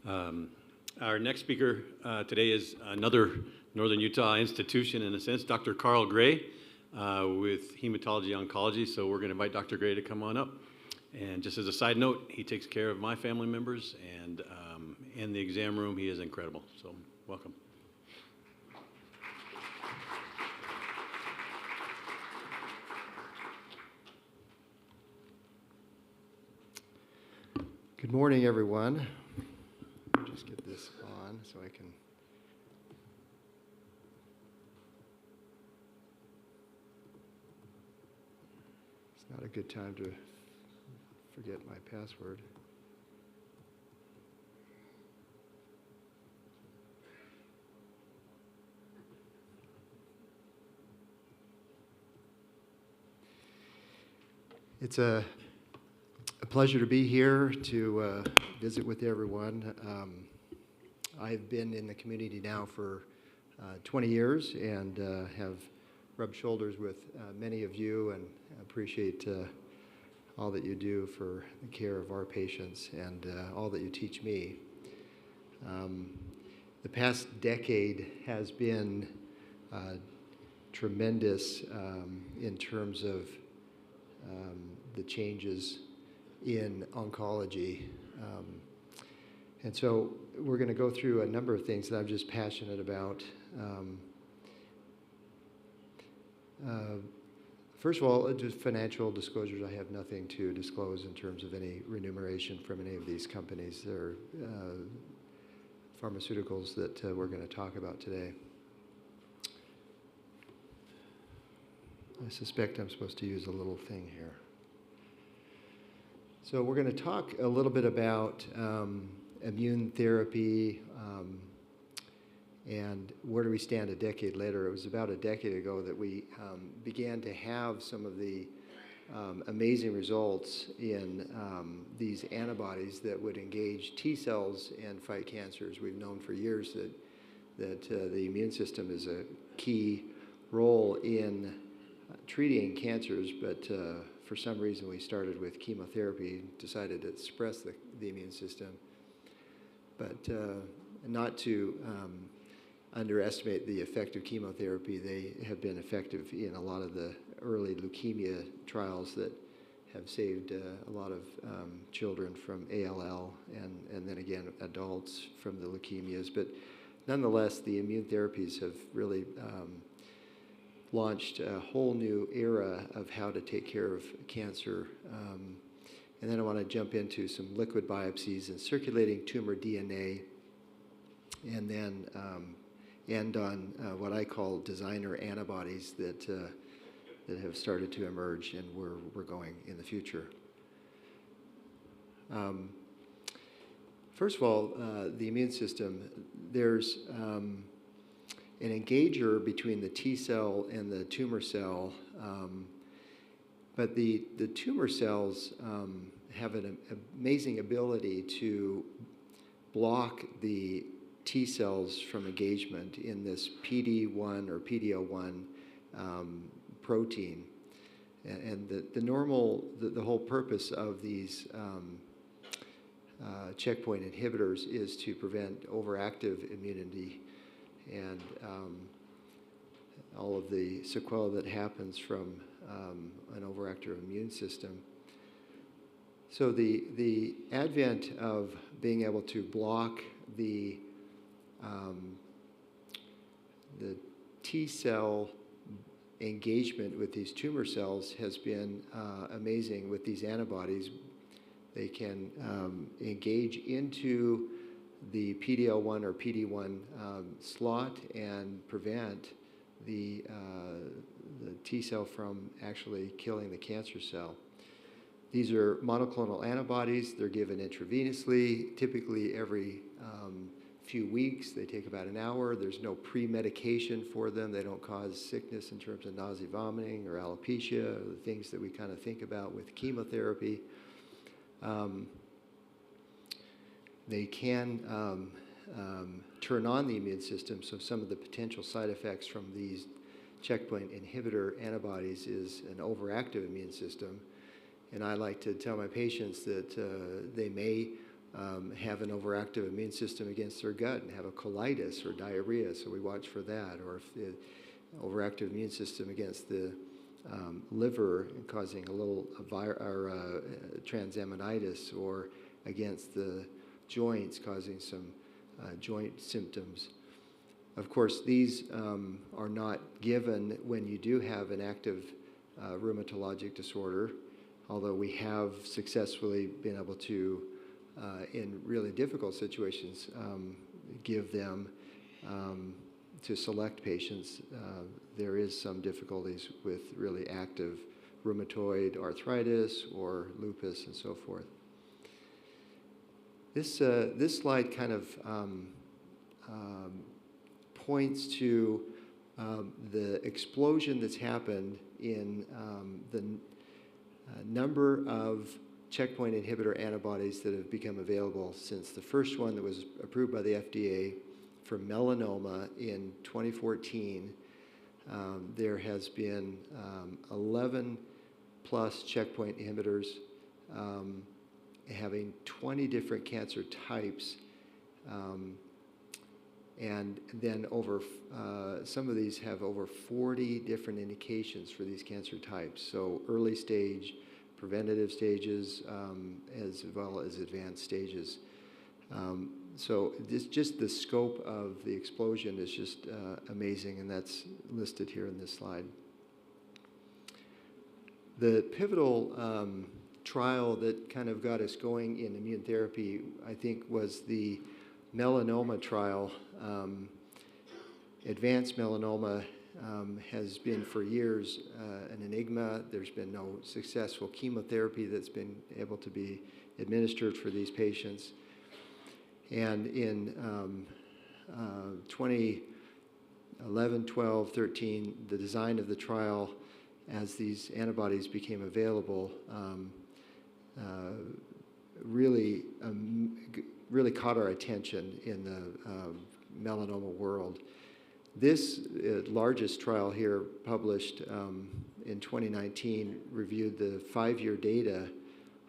Um, our next speaker today is another Northern Utah institution, in a sense, Dr. Carl Gray with Hematology Oncology. So we're going to invite Dr. Gray to come on up. And just as a side note, he takes care of my family members, and in the exam room, he is incredible. So welcome. Good morning, everyone. Let me just get this on so I can. It's not a good time to forget my password. It's a pleasure to be here to visit with everyone. I've been in the community now for 20 years and have rubbed shoulders with many of you, and appreciate all that you do for the care of our patients and all that you teach me. The past decade has been tremendous in terms of the changes in oncology. And so we're going to go through a number of things that I'm just passionate about. First of all, just financial disclosures. I have nothing to disclose in terms of any remuneration from any of these companies. They're pharmaceuticals that we're going to talk about today. I suspect I'm supposed to use a little thing here. So we're going to talk a little bit about immune therapy and where do we stand a decade later. It was about a decade ago that we began to have some of the amazing results in these antibodies that would engage T cells and fight cancers. We've known for years that the immune system is a key role in treating cancers, but for some reason we started with chemotherapy, decided to suppress the immune system. But not to underestimate the effect of chemotherapy. They have been effective in a lot of the early leukemia trials that have saved a lot of children from ALL and then again adults from the leukemias. But nonetheless, the immune therapies have really launched a whole new era of how to take care of cancer. And then I want to jump into some liquid biopsies and circulating tumor DNA, and then end on what I call designer antibodies that have started to emerge and where we're going in the future. First of all, the immune system, there's an engager between the T cell and the tumor cell, but the tumor cells have an amazing ability to block the T cells from engagement in this PD-1 or PD-L1 protein. And the whole purpose of these checkpoint inhibitors is to prevent overactive immunity and all of the sequelae that happens from an overactive immune system. So the advent of being able to block the T cell engagement with these tumor cells has been amazing with these antibodies. They can engage into the PD-L1 or PD-1 slot and prevent the T cell from actually killing the cancer cell. These are monoclonal antibodies. They're given intravenously, typically every few weeks. They take about an hour. There's no pre-medication for them. They don't cause sickness in terms of nausea, vomiting, or alopecia, or the things that we kind of think about with chemotherapy. They can turn on the immune system, so some of the potential side effects from these checkpoint inhibitor antibodies is an overactive immune system. And I like to tell my patients that they may have an overactive immune system against their gut and have a colitis or diarrhea, so we watch for that. Or if the overactive immune system against the liver causing a little transaminitis, or against the joints causing some joint symptoms. Of course, these are not given when you do have an active rheumatologic disorder, although we have successfully been able to, in really difficult situations, give them to select patients. There is some difficulties with really active rheumatoid arthritis or lupus and so forth. This slide kind of points to the explosion that's happened in the number of checkpoint inhibitor antibodies that have become available since the first one that was approved by the FDA for melanoma in 2014. There has been 11 plus checkpoint inhibitors having 20 different cancer types, and then some of these have over 40 different indications for these cancer types. So early stage, preventative stages, as well as advanced stages. So just the scope of the explosion is just amazing, and that's listed here in this slide. The pivotal trial that kind of got us going in immune therapy, I think, was the melanoma trial. Advanced melanoma has been for years an enigma. There's been no successful chemotherapy that's been able to be administered for these patients. And in 2011, 12, 13, the design of the trial, as these antibodies became available, really caught our attention in the melanoma world. This largest trial here, published in 2019, reviewed the 5-year data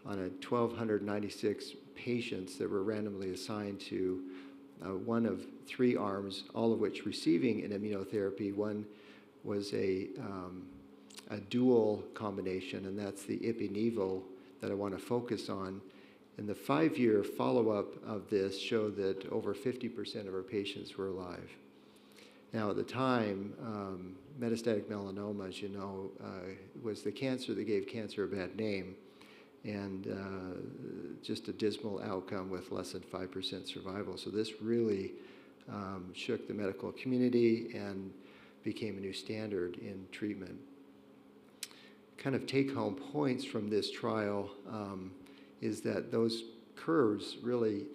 on 1,296 patients that were randomly assigned to one of 3 arms, all of which receiving an immunotherapy. One was a dual combination, and that's the ipi-nivo that I want to focus on. And the 5-year follow-up of this showed that over 50% of our patients were alive. Now, at the time, metastatic melanoma, as you know, was the cancer that gave cancer a bad name, and just a dismal outcome with less than 5% survival. So this really shook the medical community and became a new standard in treatment. Kind of take-home points from this trial is that those curves really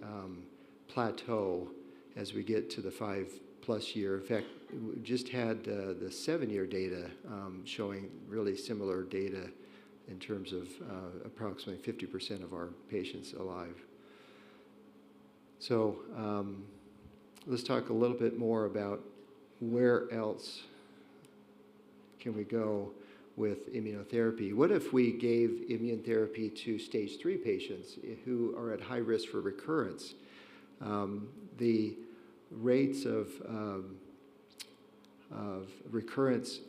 plateau as we get to the 5+ year. In fact, we just had the 7-year data showing really similar data in terms of approximately 50% of our patients alive. So let's talk a little bit more about where else can we go with immunotherapy. What if we gave immune therapy to stage 3 patients who are at high risk for recurrence? The rates of recurrence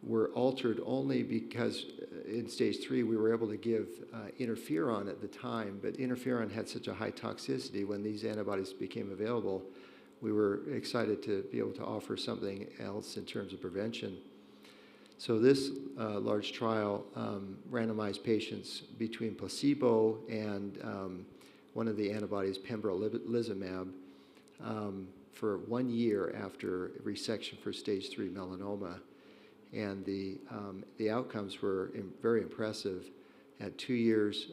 were altered only because in stage 3 we were able to give interferon at the time, but interferon had such a high toxicity. When these antibodies became available, we were excited to be able to offer something else in terms of prevention. So this large trial randomized patients between placebo and one of the antibodies, pembrolizumab, for 1 year after resection for stage 3 melanoma. And the outcomes were very impressive. At 2 years,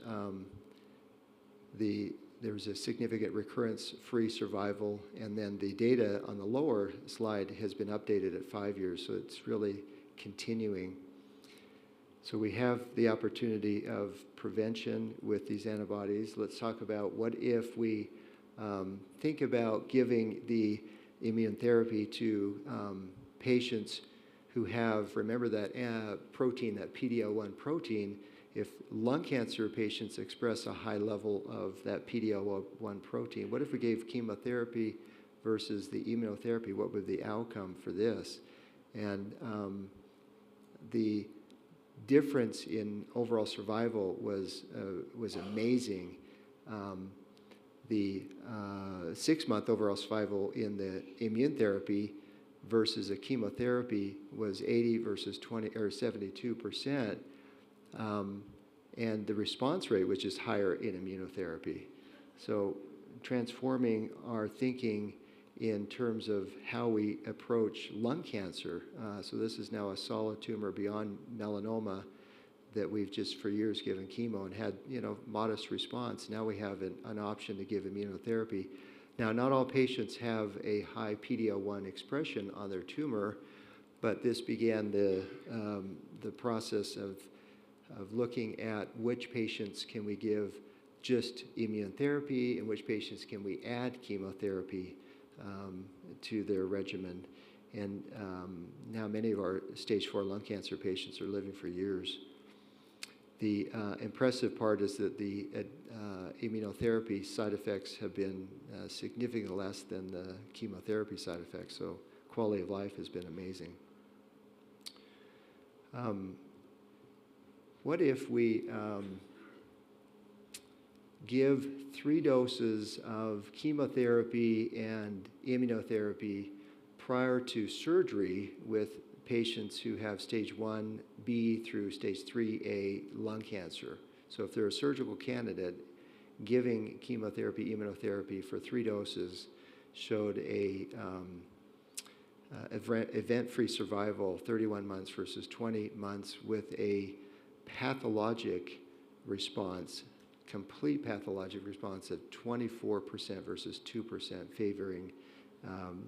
there was a significant recurrence-free survival, and then the data on the lower slide has been updated at 5 years, so it's really continuing. So we have the opportunity of prevention with these antibodies. Let's talk about what if we think about giving the immune therapy to patients who have, remember that protein, that PD-L1 protein, if lung cancer patients express a high level of that PD-L1 protein, what if we gave chemotherapy versus the immunotherapy? What would the outcome for this? And the difference in overall survival was amazing. The 6-month overall survival in the immune therapy versus a chemotherapy was 80 versus 20 or 72%, and the response rate was just higher in immunotherapy. So transforming our thinking in terms of how we approach lung cancer. So this is now a solid tumor beyond melanoma that we've just for years given chemo and had, modest response. Now we have an option to give immunotherapy. Now, not all patients have a high PD-L1 expression on their tumor, but this began the process of looking at which patients can we give just immunotherapy and which patients can we add chemotherapy to their regimen. And now many of our stage 4 lung cancer patients are living for years. The impressive part is that the immunotherapy side effects have been significantly less than the chemotherapy side effects, so quality of life has been amazing. What if we give 3 doses of chemotherapy and immunotherapy prior to surgery with patients who have stage 1B through stage 3A lung cancer? So if they're a surgical candidate, giving chemotherapy, immunotherapy for 3 doses showed a event-free survival 31 months versus 20 months with a pathologic response, complete pathologic response of 24% versus 2%, favoring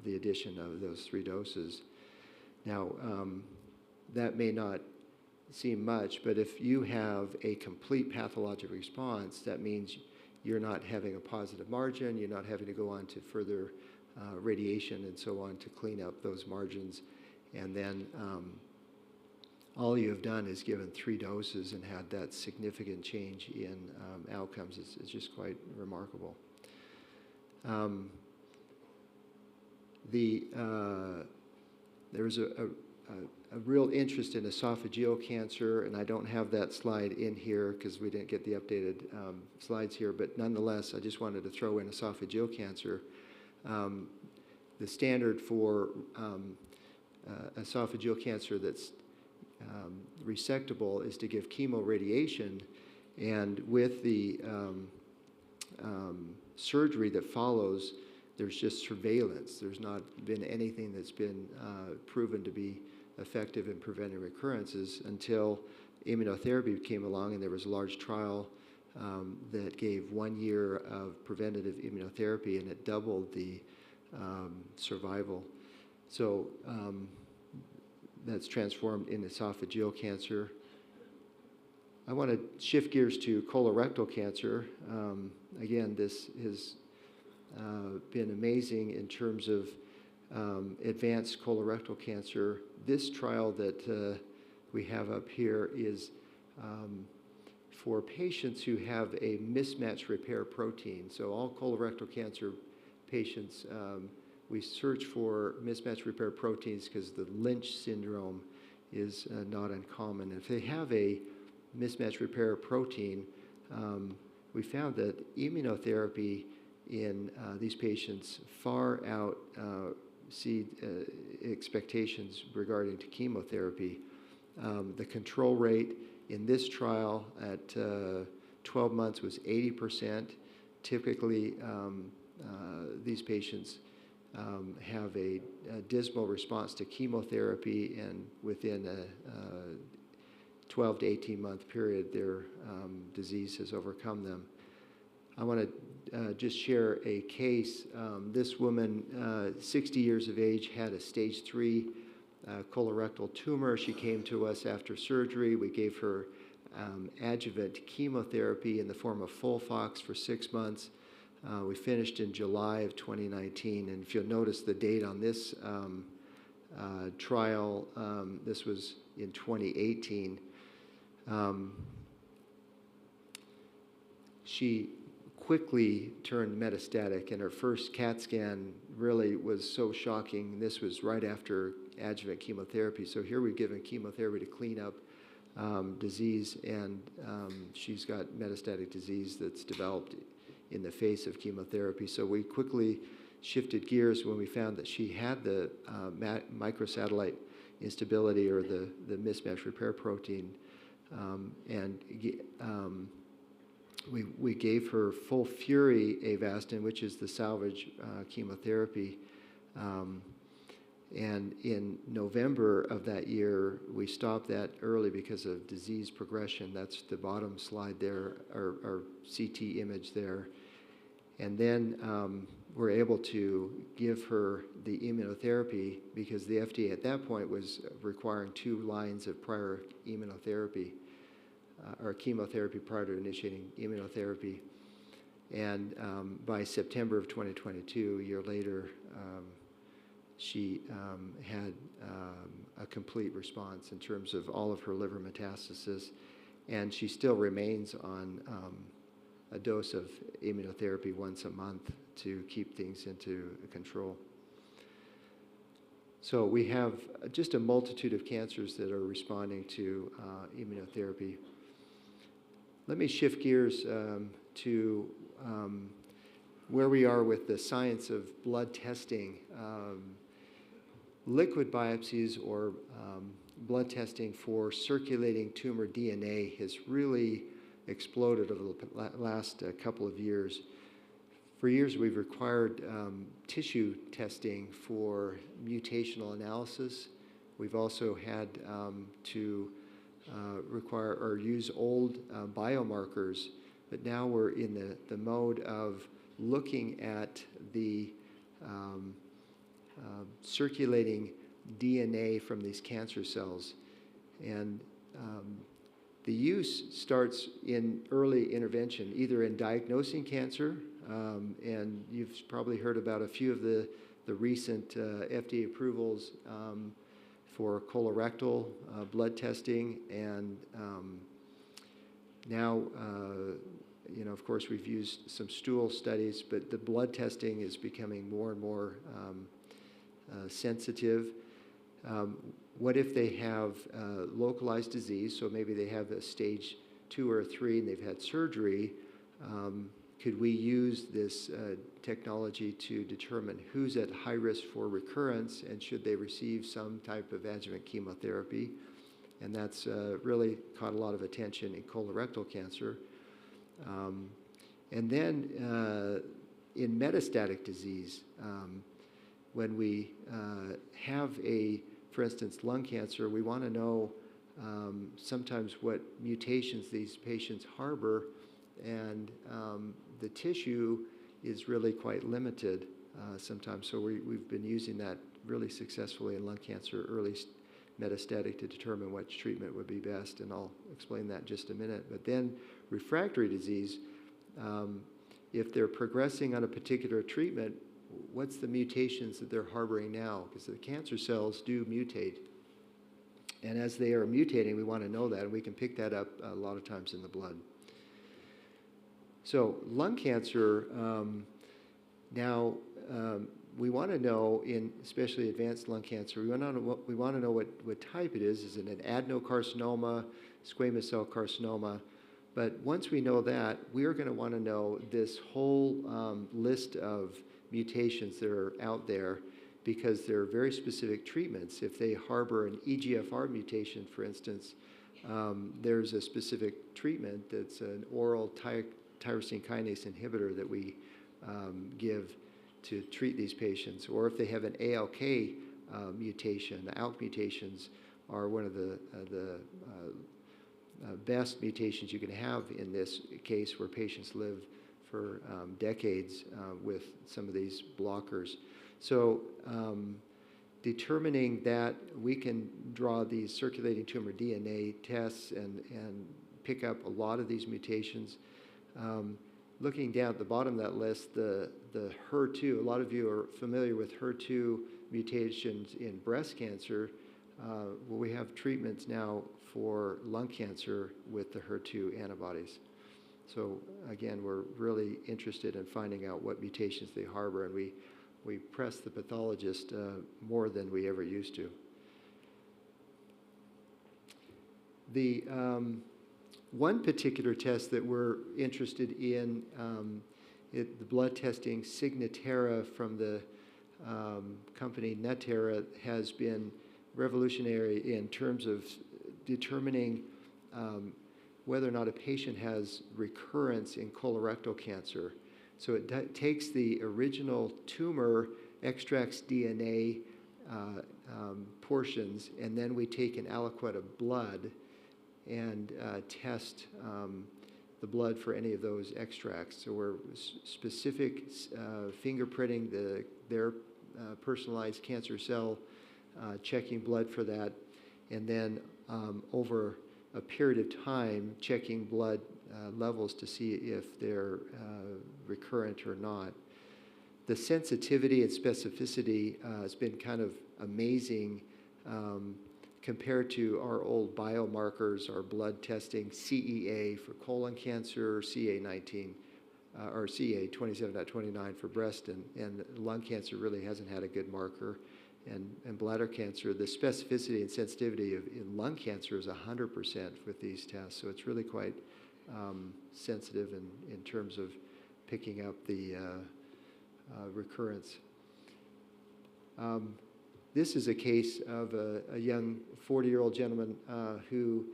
the addition of those 3 doses. Now, that may not seem much, but if you have a complete pathologic response, that means you're not having a positive margin, you're not having to go on to further radiation and so on to clean up those margins. And then all you have done is given 3 doses and had that significant change in outcomes. It's just quite remarkable. There was a real interest in esophageal cancer, and I don't have that slide in here because we didn't get the updated slides here, but nonetheless, I just wanted to throw in esophageal cancer. The standard for esophageal cancer that's resectable is to give chemoradiation, and with the surgery that follows, there's just surveillance. There's not been anything that's been proven to be effective in preventing recurrences until immunotherapy came along, and there was a large trial that gave 1 year of preventative immunotherapy, and it doubled the survival. So that's transformed in esophageal cancer. I want to shift gears to colorectal cancer. Again, this has been amazing in terms of advanced colorectal cancer. This trial that we have up here is for patients who have a mismatch repair protein. So all colorectal cancer patients, we search for mismatch repair proteins because the Lynch syndrome is not uncommon. If they have a mismatch repair protein, we found that immunotherapy in these patients far out see expectations regarding to chemotherapy. The control rate in this trial at 12 months was 80%. Typically, these patients have a dismal response to chemotherapy, and within a 12 to 18 month period, their disease has overcome them. I want to just share a case. This woman, 60 years of age, had a stage 3 colorectal tumor. She came to us after surgery. We gave her adjuvant chemotherapy in the form of FOLFOX for 6 months. We finished in July of 2019, and if you'll notice the date on this trial, this was in 2018. she quickly turned metastatic, and her first CAT scan really was so shocking. This was right after adjuvant chemotherapy. So here we've given chemotherapy to clean up disease, and she's got metastatic disease that's developed in the face of chemotherapy. So we quickly shifted gears when we found that she had the microsatellite instability, or the mismatch repair protein, and we gave her full fury Avastin, which is the salvage chemotherapy. And in November of that year, we stopped that early because of disease progression. That's the bottom slide there, or CT image there. And then we're able to give her the immunotherapy because the FDA at that point was requiring 2 lines of prior immunotherapy, or chemotherapy prior to initiating immunotherapy. And by September of 2022, a year later, she had a complete response in terms of all of her liver metastasis, and she still remains on a dose of immunotherapy once a month to keep things into control. So we have just a multitude of cancers that are responding to immunotherapy. Let me shift gears to where we are with the science of blood testing. Liquid biopsies, or blood testing for circulating tumor DNA, has really exploded over the last couple of years. For years, we've required tissue testing for mutational analysis. We've also had to require or use old biomarkers, but now we're in the mode of looking at the circulating DNA from these cancer cells. And the use starts in early intervention, either in diagnosing cancer, and you've probably heard about a few of the recent FDA approvals for colorectal blood testing, and now, of course, we've used some stool studies, but the blood testing is becoming more and more sensitive. What if they have localized disease? So maybe they have a stage 2 or 3 and they've had surgery. Could we use this technology to determine who's at high risk for recurrence, and should they receive some type of adjuvant chemotherapy? And that's really caught a lot of attention in colorectal cancer. And then in metastatic disease, when we have for instance, lung cancer, we want to know sometimes what mutations these patients harbor, and the tissue is really quite limited sometimes. So we've been using that really successfully in lung cancer, early metastatic, to determine which treatment would be best, and I'll explain that in just a minute. But then refractory disease, if they're progressing on a particular treatment, what's the mutations that they're harboring now? Because the cancer cells do mutate. And as they are mutating, we want to know that, and we can pick that up a lot of times in the blood. So lung cancer, now we want to know, in especially advanced lung cancer, we want to know what type it is. Is it an adenocarcinoma, squamous cell carcinoma? But once we know that, we are going to want to know this whole list of mutations that are out there, because there are very specific treatments. If they harbor an EGFR mutation, for instance, there's a specific treatment that's an oral tyrosine kinase inhibitor that we give to treat these patients. Or if they have an ALK mutation, the ALK mutations are one of the best mutations you can have in this case, where patients live for decades with some of these blockers. So determining that we can draw these circulating tumor DNA tests and pick up a lot of these mutations. Looking down at the bottom of that list, the HER2, a lot of you are familiar with HER2 mutations in breast cancer. Well, we have treatments now for lung cancer with the HER2 antibodies. So again, we're really interested in finding out what mutations they harbor, and we press the pathologist more than we ever used to. The one particular test that we're interested in, the blood testing Signatera from the company Natera, has been revolutionary in terms of determining whether or not a patient has recurrence in colorectal cancer. So it takes the original tumor, extracts DNA portions, and then we take an aliquot of blood and test the blood for any of those extracts. So we're specific fingerprinting their personalized cancer cell, checking blood for that, and then over a period of time, checking blood levels to see if they're recurrent or not. The sensitivity and specificity has been kind of amazing compared to our old biomarkers, our blood testing, CEA for colon cancer, CA19, or CA27.29 for breast, and lung cancer really hasn't had a good marker. And bladder cancer, the specificity and sensitivity in lung cancer is 100% with these tests. So it's really quite sensitive in terms of picking up the recurrence. This is a case of a young 40-year-old gentleman who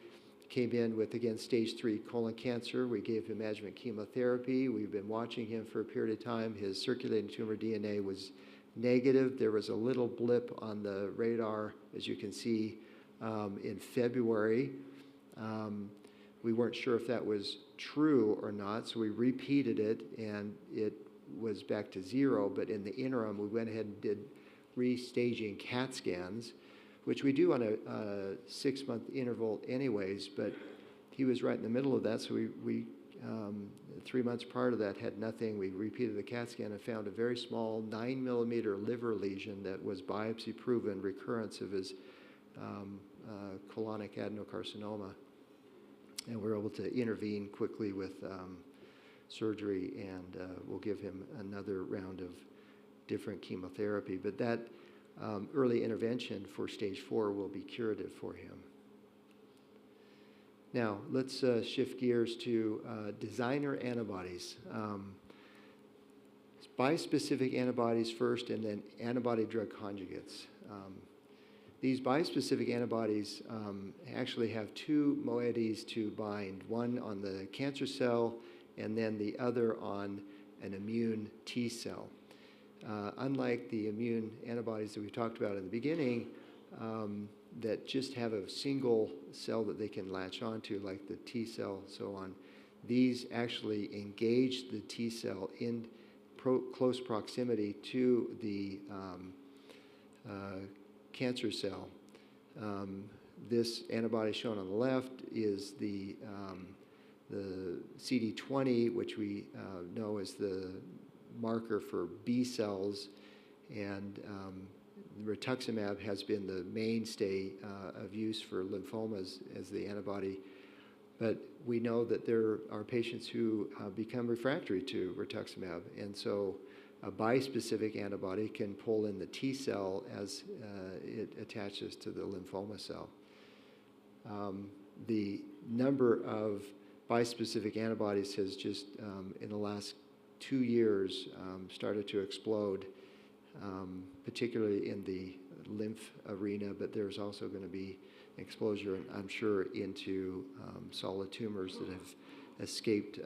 came in with, again, stage 3 colon cancer. We gave him adjuvant chemotherapy. We've been watching him for a period of time. His circulating tumor DNA was negative. There was a little blip on the radar, as you can see, in February. We weren't sure if that was true or not, so we repeated it, and it was back to 0. But in the interim, we went ahead and did restaging CAT scans, which we do on a 6-month interval anyways, but he was right in the middle of that, so we 3 months prior to that had nothing. We repeated the CAT scan and found a very small 9-millimeter liver lesion that was biopsy-proven recurrence of his colonic adenocarcinoma. And we were able to intervene quickly with surgery, and we'll give him another round of different chemotherapy. But that early intervention for stage 4 will be curative for him. Now, let's shift gears to designer antibodies. Bispecific antibodies first, and then antibody-drug conjugates. These bispecific antibodies actually have 2 moieties to bind, one on the cancer cell and then the other on an immune T cell. Unlike the immune antibodies that we talked about in the beginning, that just have a single cell that they can latch onto, like the T cell, so on. These actually engage the T cell in close proximity to the cancer cell. This antibody shown on the left is the CD20, which we know is the marker for B cells, and rituximab has been the mainstay of use for lymphomas as the antibody. But we know that there are patients who become refractory to rituximab, and so a bispecific antibody can pull in the T cell as it attaches to the lymphoma cell. The number of bispecific antibodies has just, in the last 2 years, started to explode, particularly in the lymph arena, but there's also going to be exposure, I'm sure, into solid tumors that have escaped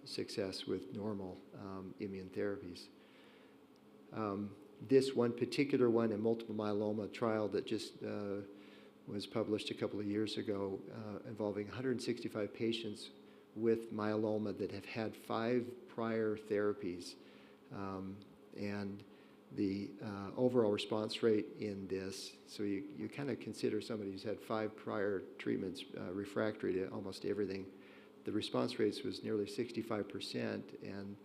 success with normal immune therapies. This one particular one, a multiple myeloma trial that just was published a couple of years ago, involving 165 patients with myeloma that have had 5 prior therapies. And the overall response rate in this, so you kind of consider somebody who's had 5 prior treatments refractory to almost everything. The response rates was nearly 65%, and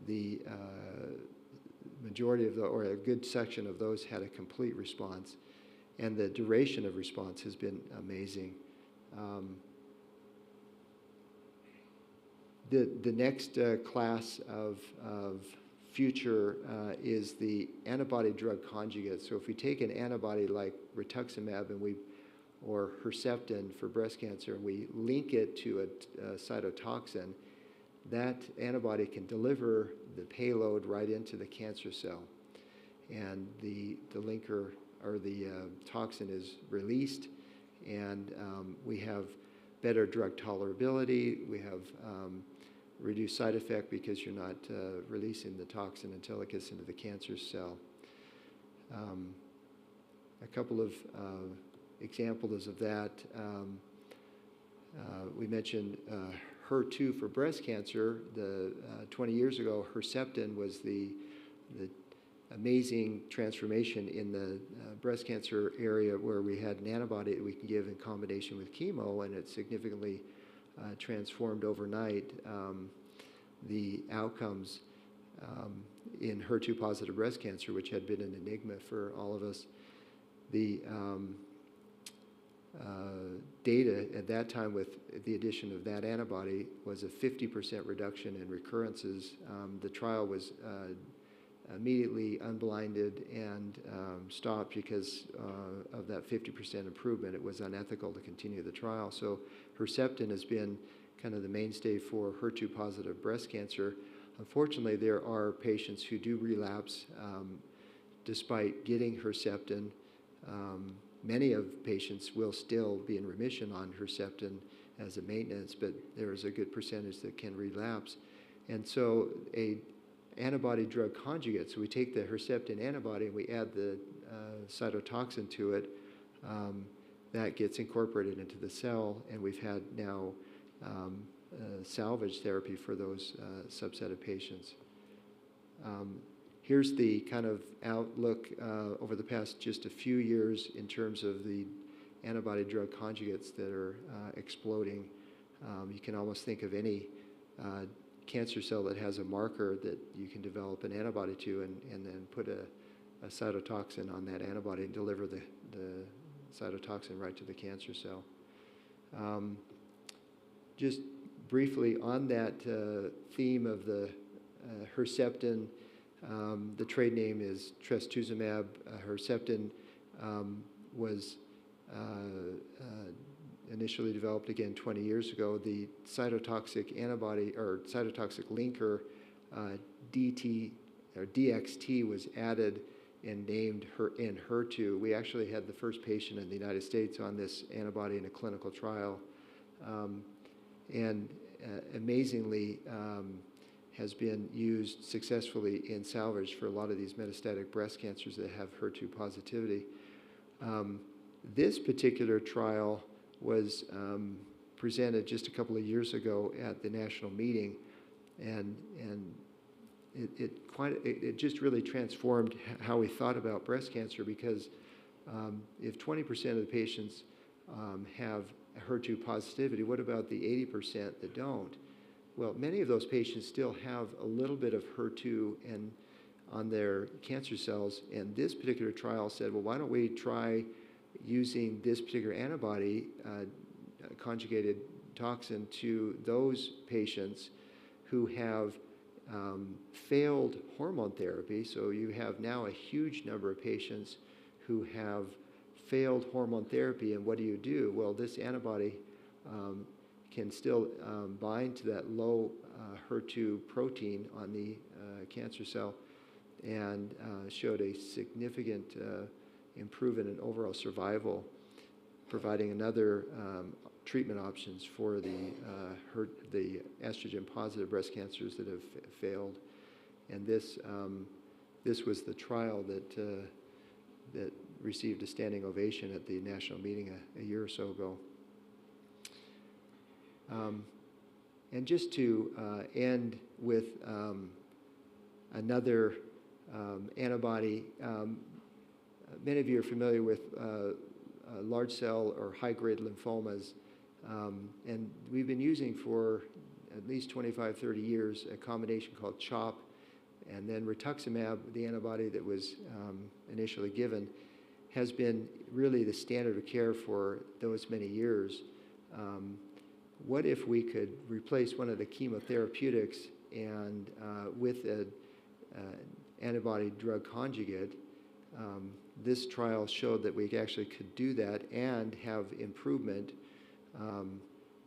the majority of or a good section of those had a complete response. And the duration of response has been amazing. The next class of future is the antibody-drug conjugate. So if we take an antibody like rituximab or Herceptin for breast cancer, and we link it to a cytotoxin, that antibody can deliver the payload right into the cancer cell. And the linker or the toxin is released, and we have better drug tolerability. We have reduced side effect because you're not releasing the toxin until it gets into the cancer cell. A couple of examples of that. We mentioned HER2 for breast cancer. 20 years ago, Herceptin was the amazing transformation in the breast cancer area, where we had an antibody that we can give in combination with chemo, and it significantly transformed overnight the outcomes in HER2-positive breast cancer, which had been an enigma for all of us. The data at that time with the addition of that antibody was a 50% reduction in recurrences. The trial was immediately unblinded and stopped because of that 50% improvement. It was unethical to continue the trial. So Herceptin has been kind of the mainstay for HER2-positive breast cancer. Unfortunately, there are patients who do relapse despite getting Herceptin. Many of patients will still be in remission on Herceptin as a maintenance, but there is a good percentage that can relapse. And so a antibody-drug conjugate, so we take the Herceptin antibody and we add the cytotoxin to it, that gets incorporated into the cell, and we've had now salvage therapy for those subset of patients. Here's the kind of outlook over the past just a few years in terms of the antibody-drug conjugates that are exploding. You can almost think of any cancer cell that has a marker that you can develop an antibody to, and then put a cytotoxin on that antibody and deliver the cytotoxin right to the cancer cell. Just briefly on that theme of the Herceptin, the trade name is trastuzumab. Herceptin was initially developed again 20 years ago. The cytotoxic antibody or cytotoxic linker DXT was added and named in HER2. We actually had the first patient in the United States on this antibody in a clinical trial, and amazingly has been used successfully in salvage for a lot of these metastatic breast cancers that have HER2 positivity. This particular trial was presented just a couple of years ago at the national meeting, and it just really transformed how we thought about breast cancer, because if 20% of the patients have HER2 positivity, what about the 80% that don't? Well, many of those patients still have a little bit of HER2 on their cancer cells, and this particular trial said, well, why don't we try using this particular antibody, conjugated toxin, to those patients who have failed hormone therapy. So you have now a huge number of patients who have failed hormone therapy, and what do? Well, this antibody can still bind to that low HER2 protein on the cancer cell, and showed a significant improvement in overall survival, providing another treatment options for the estrogen-positive breast cancers that have failed. And this was the trial that received a standing ovation at the national meeting a year or so ago. And just to end with another antibody, many of you are familiar with large cell or high-grade lymphomas, and we've been using for at least 25, 30 years a combination called CHOP, and then rituximab, the antibody that was initially given, has been really the standard of care for those many years. what if we could replace one of the chemotherapeutics and with an antibody drug conjugate? This trial showed that we actually could do that and have improvement,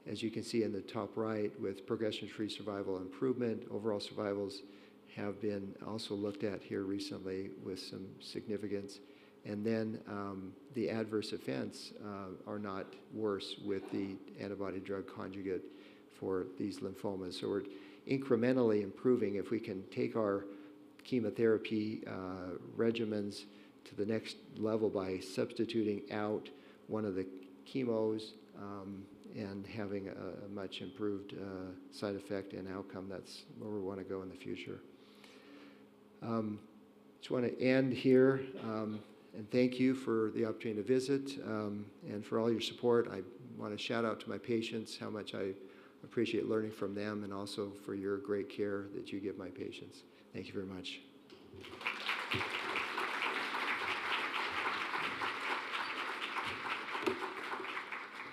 as you can see in the top right, with progression-free survival improvement. Overall survivals have been also looked at here recently with some significance. And then the adverse events are not worse with the antibody drug conjugate for these lymphomas. So we're incrementally improving. If we can take our chemotherapy regimens to the next level by substituting out one of the chemos and having a much improved side effect and outcome, that's where we want to go in the future. Just want to end here and thank you for the opportunity to visit and for all your support. I want to shout out to my patients how much I appreciate learning from them, and also for your great care that you give my patients. Thank you very much.